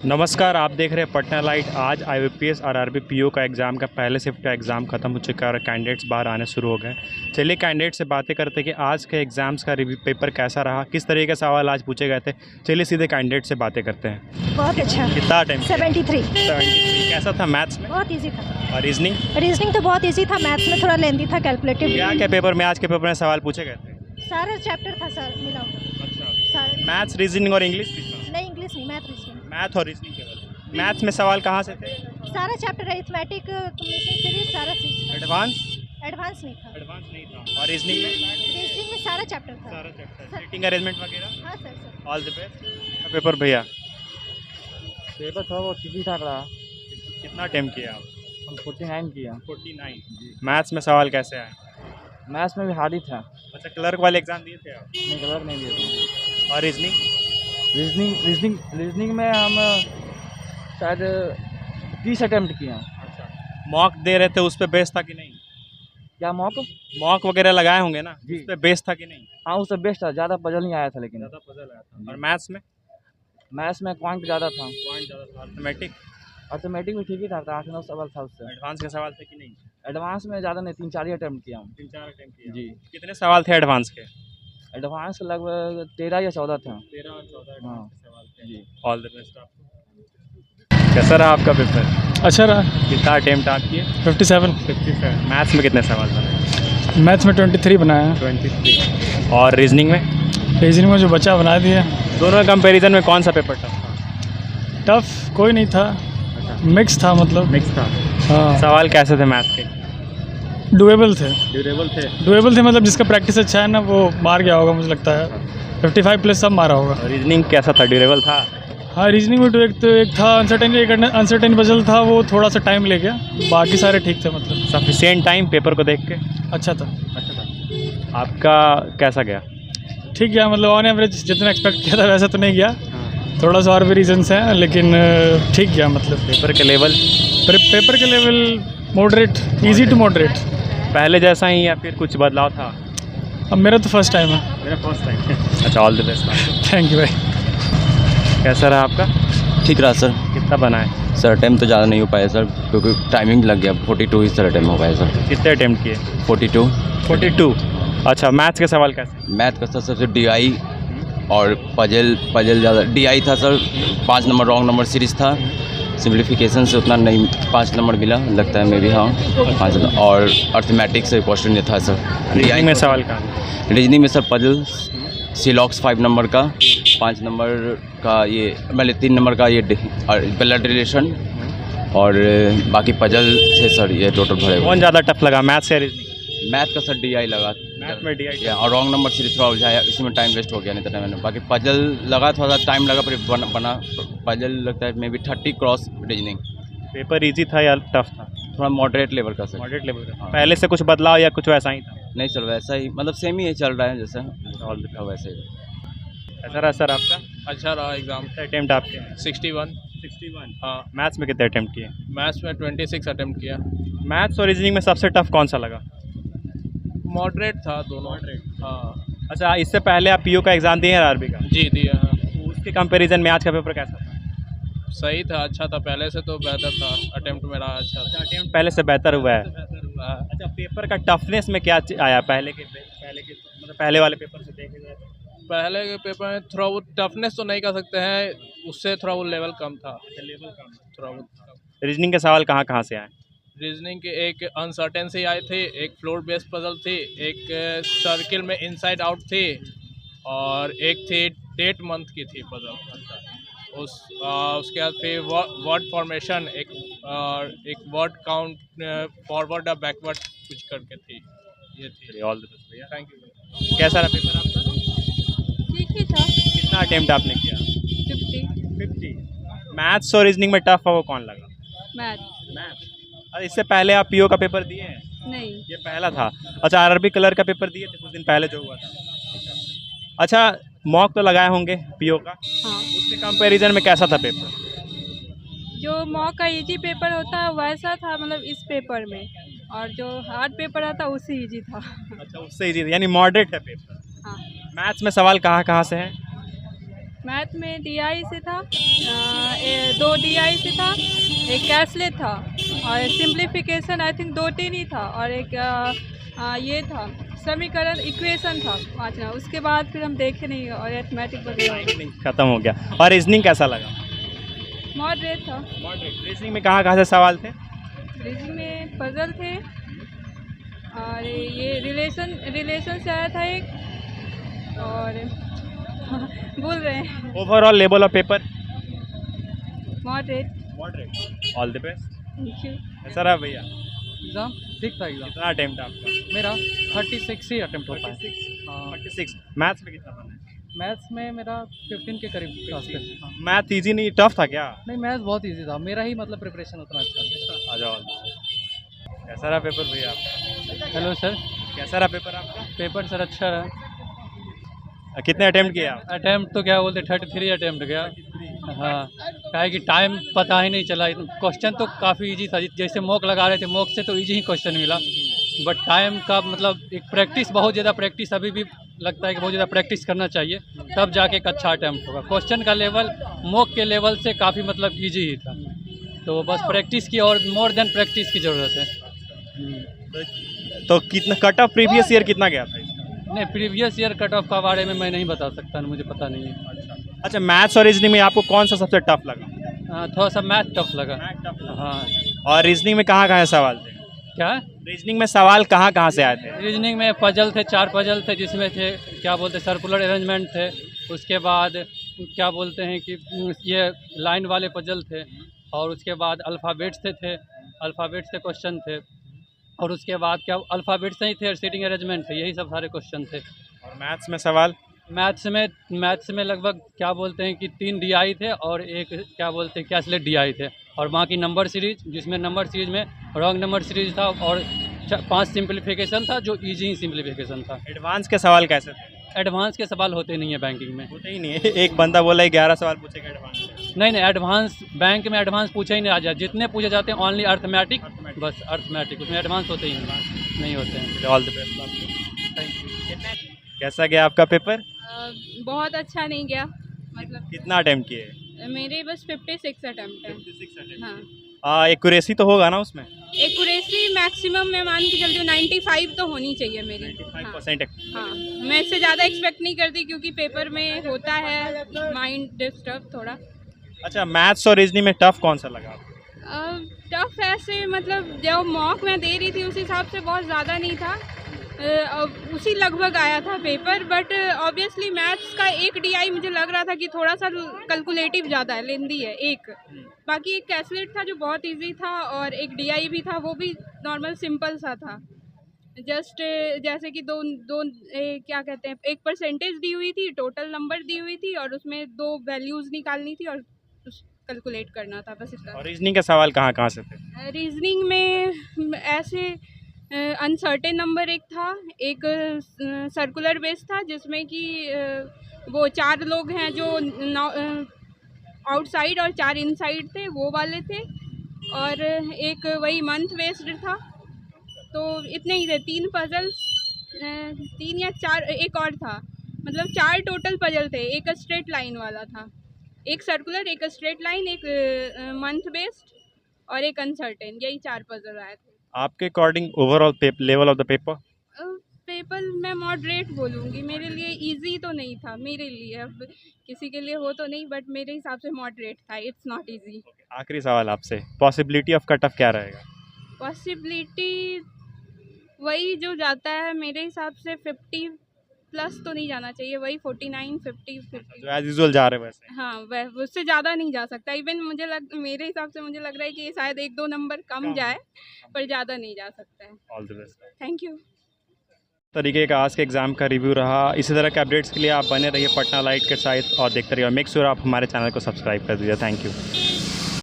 नमस्कार, आप देख रहे हैं पटना लाइट। आज आईबीपीएस और आरआरबी पीओ का एग्ज़ाम का पहले शिफ्ट का एग्ज़ाम ख़त्म हो चुका है और कैंडिडेट्स बाहर आने शुरू हो गए। चलिए कैंडिडेट से बातें करते हैं कि आज के एग्ज़ाम्स का रिव्यू पेपर कैसा रहा, किस तरीके के सवाल आज पूछे गए थे। चलिए सीधे कैंडिडेट से बातें करते हैं। बहुत अच्छा। कितना टाइम? 73। कैसा था मैथ्स में? बहुत इजी था। और रीजनिंग तो बहुत इजी था, मैथ्स में थोड़ा लेंदी था, कैलकुलेटिव। क्या पेपर में आज के पेपर में सवाल पूछे गए थे? सारा चैप्टर था सर मिला हुआ। अच्छा, मैथ्स, रीजनिंग और इंग्लिश भी था? नहीं, इंग्लिश नहीं, मैथ रीजनिंग। मैथ और रीजनिंग केवल। मैथ्स में सवाल कहाँ से थे? सारा चैप्टर, अरिथमेटिक, कॉम्बिनेशन सीरीज, सारा चीज। एडवांस नहीं था। और रीजनिंग में सारा चैप्टर था। सीटिंग अरेंजमेंट वगैरह? हाँ sir. All the best. Paper भैया पेपर था वो ठीक ठाक रहा। कितना अटेम्प्ट किया आप? हम 49 किया। 49। मैथ्स में सवाल कैसे आए? मैथ्स में भी हार्ड ही था। अच्छा, क्लर्क वाले एग्जाम दिए थे आप? नहीं, कलर नहीं दिए थे। और रीजनिंग में हम शायद 30 अटेम्प्ट किए हैं। अच्छा, मॉक दे रहे थे, उस पर बेस था कि नहीं? क्या मॉक वगैरह लगाए होंगे ना, जी। उस पर बेस था कि नहीं? हाँ, उससे बेस्ट था, ज़्यादा पजल नहीं आया था लेकिन। ज़्यादा पजल आया था। और मैथ्स में क्वांट ज़्यादा था। अर्थमेटिक अर्थमेटिक भी ठीक ही था, 8-9 सवाल था उससे। एडवांस के सवाल थे कि नहीं? एडवांस में ज़्यादा नहीं, 3-4 ही अटेम्प्ट किया हम। 3-4 अटेम्प्ट किया जी। कितने सवाल थे एडवांस के? एडवांस लगभग 13 या 14 थे। 13 और 14 हाँ सवाल थे। जी। ऑल द बेस्ट आपको। कैसा रहा आपका पेपर? अच्छा रहा। कितना अटेम्प्ट आप किए? 57। मैथ्स में कितने सवाल बने? मैथ्स में 23 बनाया। 23। और रीजनिंग में? रीजनिंग में जो बचा बना दिया। दोनों कंपैरिजन में कौन सा पेपर टफ था? टफ कोई नहीं था, मिक्स था, मतलब मिक्स था। हाँ। सवाल कैसे थे मैथ के? डुएबल थे। ड्यूरेबल थे। मतलब जिसका प्रैक्टिस अच्छा है ना वो मार गया होगा, मुझे लगता है 55 प्लस सब मारा होगा। रीजनिंग कैसा था? ड्यूरेबल था? हाँ, रीजनिंग में एक था अनसर्टेन पजल था, वो थोड़ा सा टाइम ले गया, बाकी सारे ठीक थे। मतलब सफिशिएंट टाइम पेपर को देख के? अच्छा था। आपका कैसा गया? ठीक गया, मतलब ऑन एवरेज जितना एक्सपेक्ट किया था वैसा तो नहीं गया। थोड़ा सा और भी रीजन्स हैं, लेकिन ठीक गया। मतलब पेपर के level moderate, easy to moderate. पहले जैसा ही या फिर कुछ बदलाव था? अब मेरा तो फर्स्ट टाइम है। मेरा फर्स्ट टाइम। अच्छा, all the best. Thank you भाई। कैसा रहा आपका? ठीक रहा सर। कितना बना है? सर अटैम्प्ट तो ज़्यादा नहीं हो पाया सर, क्योंकि टाइमिंग लग गया। 42 ही सर अटैम्प्ट हो पाया सर। कितने अटेम्प्ट किए? 42। अच्छा, मैथ्स के सवाल कैसे? मैथ का सर सबसे DI और पजल ज़्यादा DI था sir. 5 number wrong number series था। सिम्प्लीफिकेशन से उतना नहीं, 5 नंबर मिला लगता है, मे भी। हाँ, 5 नंबर। और अर्थमेटिक से क्वेश्चन नहीं था सर। रीजनिंग में सवाल कहाँ? रीजनिंग में सर पजल, सिलॉक्स 5 नंबर का, 5 नंबर का ये, मतलब 3 नंबर का ये ब्लड रिलेशन, और बाकी पजल से सर ये टोटल भरे। कौन ज़्यादा टफ लगा, मैथ्स या रीजनिंग? मैथ का सर DI लगा। मैथ में DI और रॉन्ग नंबर सीरीज थोड़ा उलझाया, इसमें टाइम वेस्ट हो गया, नहीं तो मैंने बाकी पजल लगा, थोड़ा सा टाइम लगा, पर बना पजल लगता है may be 30 cross reasoning. Paper easy था या टफ था? थोड़ा मॉडरेट लेवल का सर। मॉडरेट लेवल का। हाँ। पहले से कुछ बदलाव या कुछ वैसा ही था? नहीं सर, वैसा ही, मतलब सेम ही चल रहा है जैसे ऑल दिखा वैसे ही। कैसा रहा सर आपका? अच्छा रहा एग्ज़ाम। कितने अटेम्प्ट आपके? 61। हाँ। मैथ्स में कितने अटेम्प्ट किए? मैथ्स में 26 अटेम्प्ट किया। मैथ्स और रीजनिंग में सबसे टफ कौन सा लगा? मॉडरेट था दोनों। हाँ अच्छा, इससे पहले आप पीओ का एग्ज़ाम दिए हैं आरआरबी का? जी, दिया। हाँ, तो उसके कंपैरिजन में आज का पेपर कैसा था? सही था, अच्छा था, पहले से तो बेहतर था। अटेम्प्ट मेरा अच्छा था। अटेम्प्ट पहले से बेहतर हुआ है। अच्छा, पेपर का टफनेस में क्या आया मतलब पहले वाले पेपर से देखे जाए तो? पहले के पेपर में थोड़ा वो टफनेस तो नहीं कर सकते हैं, उससे थोड़ा वो लेवल कम था। थोड़ा वो कम। रीजनिंग के सवाल कहाँ से आए? रीजनिंग के एक अनसर्टेन से आई थी, एक फ्लोर बेस्ड पजल थी, एक सर्किल में इनसाइड आउट थी, और एक थी डेट मंथ की थी पजल। उसके बाद फिर वर्ड फॉर्मेशन, एक वर्ड काउंट, फॉरवर्ड और बैकवर्ड कुछ करके थी। ये थी। ऑल द बेस्ट भैया। Thank you. कैसा रहा पेपर आपका? ठीक ही था। कितना अटेम्प्ट आपने किया? 50। मैथ्स और रीजनिंग में टफ है वो कौन लगा? मैथ। अरे, इससे पहले आप पीओ का पेपर दिए हैं? नहीं। ये पहला था। अच्छा, आरआरबी क्लर्क का पेपर दिए थे कुछ दिन पहले जो हुआ था? अच्छा, मॉक तो लगाए होंगे पीओ का? हाँ, उसके कंपैरिजन में कैसा था पेपर? जो मॉक का इजी पेपर होता है वैसा था, मतलब इस पेपर में, और जो हार्ड पेपर आता है उससे इजी था। अच्छा, उससे इजी, यानी मॉडरेट है पेपर। हाँ। मैथ्स में सवाल कहाँ से हैं? मैथ में DI से था, 2 DI से था, एक कैशलेट था और सिंप्लीफिकेशन आई थिंक 2 3 ही था और एक ये था समीकरण इक्वेशन था 5 ना। उसके बाद फिर हम देखे नहीं और अरिथमेटिक वगैरह खत्म हो गया। और रीजनिंग कैसा लगा? मॉडरेट था। रीजनिंग में कहाँ से सवाल थे? रीजनिंग में पजल थे और ये रिलेशन से आया था एक और भूल रहे हैं। Overall level of paper? Moderate. All the best. Thank you. कैसा रहा भैया? एग्ज़ाम ठीक था। एग्ज़ाम कितना अटेम्प्ट आपका? मेरा 36 ही अटेम्प्ट हो पाया। 36। मैथ्स में कितना बना? मैथ्स में मेरा 15 के करीब पास थे। हाँ। मैथ इजी नहीं, टफ था क्या? नहीं, मैथ्स बहुत इजी था। मेरा ही मतलब प्रिपरेशन उतना अच्छा था। आ जाओ। कैसा रहा पेपर भैया आपका? Hello sir. कैसा रहा पेपर आपका? पेपर सर अच्छा रहा। कितने अटेम्प्ट किए आप? अटेम्प्ट तो क्या बोलते 33 अटेम्प्ट गया। हाँ, क्या है कि टाइम पता ही नहीं चला। क्वेश्चन तो काफ़ी इजी था, जैसे मॉक लगा रहे थे, मॉक से तो इजी ही क्वेश्चन मिला, बट टाइम का मतलब एक प्रैक्टिस, बहुत ज़्यादा प्रैक्टिस अभी भी लगता है कि बहुत ज़्यादा प्रैक्टिस करना चाहिए, तब जाके एक अच्छा अटेम्प्ट होगा। क्वेश्चन का लेवल मॉक के लेवल से काफ़ी मतलब ईजी ही था, तो बस प्रैक्टिस की और मोर देन प्रैक्टिस की ज़रूरत है। तो कितना कट ऑफ प्रीवियस ईयर कितना गया था? नहीं, प्रीवियस ईयर कट ऑफ का बारे में मैं नहीं बता सकता, मुझे पता नहीं है। अच्छा, मैथ्स और रीजनिंग में आपको कौन सा सबसे टफ लगा? थोड़ा सा मैथ टफ लगा। हाँ। और रीजनिंग में कहाँ सवाल थे? क्या? रीजनिंग में सवाल कहाँ से आए थे? रीजनिंग में पजल थे, 4 पजल थे, जिसमें थे क्या बोलते सर्कुलर अरेंजमेंट थे, उसके बाद क्या बोलते हैं कि ये लाइन वाले पजल थे, और उसके बाद अल्फ़ाबेट्स थे अल्फ़ाबेट्स से क्वेश्चन थे, और उसके बाद क्या अल्फ़ाबेट्स ही थे और सीटिंग अरेंजमेंट थे, यही सब सारे क्वेश्चन थे। और मैथ्स में सवाल? मैथ्स में लगभग क्या बोलते हैं कि 3 DI थे और एक क्या बोलते हैं कैशलेट DI थे, और बाकी नंबर सीरीज, जिसमें नंबर सीरीज में रॉन्ग नंबर सीरीज था और 5 सिंप्लीफिकेशन था, जो ईजी सिंप्लीफिकेशन था। एडवांस के सवाल कैसे थे? एडवांस के सवाल होते नहीं है बैंकिंग में। होते ही नहीं है। एक बंदा बोला 11 सवाल पूछेगा एडवांस। नहीं, एडवांस बैंक में एडवांस पूछे ही नहीं आ जाए, जितने पूछे जाते हैं ओनली अर्थमेटिक, बस अर्थमेटिक, उसमें एडवांस होते ही नहीं होते हैं। ऑल द बेस्ट आपको। Thank you. कैसा गया आपका पेपर? बहुत अच्छा नहीं गया, मतलब कितना अटेम्प्ट किए? मेरे बस 56 अटेम्प्ट है। 56 हाँ, एक्यूरेसी तो होगा ना उसमें? एक्यूरेसी मैक्सिमम मैं मान के चलती हूँ 95 तो होनी चाहिए मेरी। 95%। हाँ, मैं इससे ज़्यादा एक्सपेक्ट नहीं करती, क्योंकि पेपर में होता है माइंड डिस्टर्ब थोड़ा। अच्छा, मैथ्स और रीजनिंग में टफ कौन सा लगा आपको? टफ ऐसे मतलब जो मॉक मैं दे रही थी उस हिसाब से बहुत ज़्यादा नहीं था, उसी लगभग आया था पेपर, बट ऑब्वियसली मैथ्स का एक DI मुझे लग रहा था कि थोड़ा सा कैलकुलेटिव ज़्यादा है, लेंदी है एक। बाकी एक कैशलेट था जो बहुत इजी था, और एक DI भी था, वो भी नॉर्मल सिंपल सा था, जस्ट जैसे कि क्या कहते हैं, एक परसेंटेज दी हुई थी, टोटल नंबर दी हुई थी, और उसमें 2 वैल्यूज़ निकालनी थी और कैलकुलेट करना था, बस इतना। और रीजनिंग के सवाल कहाँ से थे? रीजनिंग में ऐसे अनसर्टेन नंबर एक था, एक सर्कुलर बेस था, जिसमें कि वो 4 लोग हैं जो आउटसाइड और 4 इनसाइड थे, वो वाले थे, और एक वही मंथ बेस्ड था। तो इतने ही थे, 3 पजल्स, 3 या 4, एक और था, मतलब 4 टोटल पजल थे। एक स्ट्रेट लाइन वाला था, एक सर्कुलर, एक स्ट्रेट लाइन, एक मंथ बेस्ड और एक अनसर्टेन, यही 4 पजल आए थे। आपके according overall level of the paper? Paper मैं मॉडरेट बोलूँगी, मेरे लिए इजी तो नहीं था, मेरे लिए, अब किसी के लिए हो तो नहीं, बट मेरे हिसाब से मॉडरेट था, इट्स नॉट इजी। आखिरी सवाल आपसे, पॉसिबिलिटी ऑफ कट ऑफ क्या रहेगा? पॉसिबिलिटी वही जो जाता है, मेरे हिसाब से 50 प्लस तो नहीं जाना चाहिए, वही 49, 50, 50 जो एज यूजुअल जा रहे वैसे? हाँ, वह उससे ज़्यादा नहीं जा सकता। इवन मेरे हिसाब से मुझे लग रहा है कि शायद 1-2 नंबर कम जाए, पर ज़्यादा नहीं जा सकता है। All the best. Thank you. तरीके का आज के एग्ज़ाम का रिव्यू रहा। इसी तरह के अपडेट्स के लिए आप बने रहिए पटना लाइट के साथ और देखते रहिए, और मेक श्योर आप हमारे चैनल को सब्सक्राइब कर दीजिए। Thank you.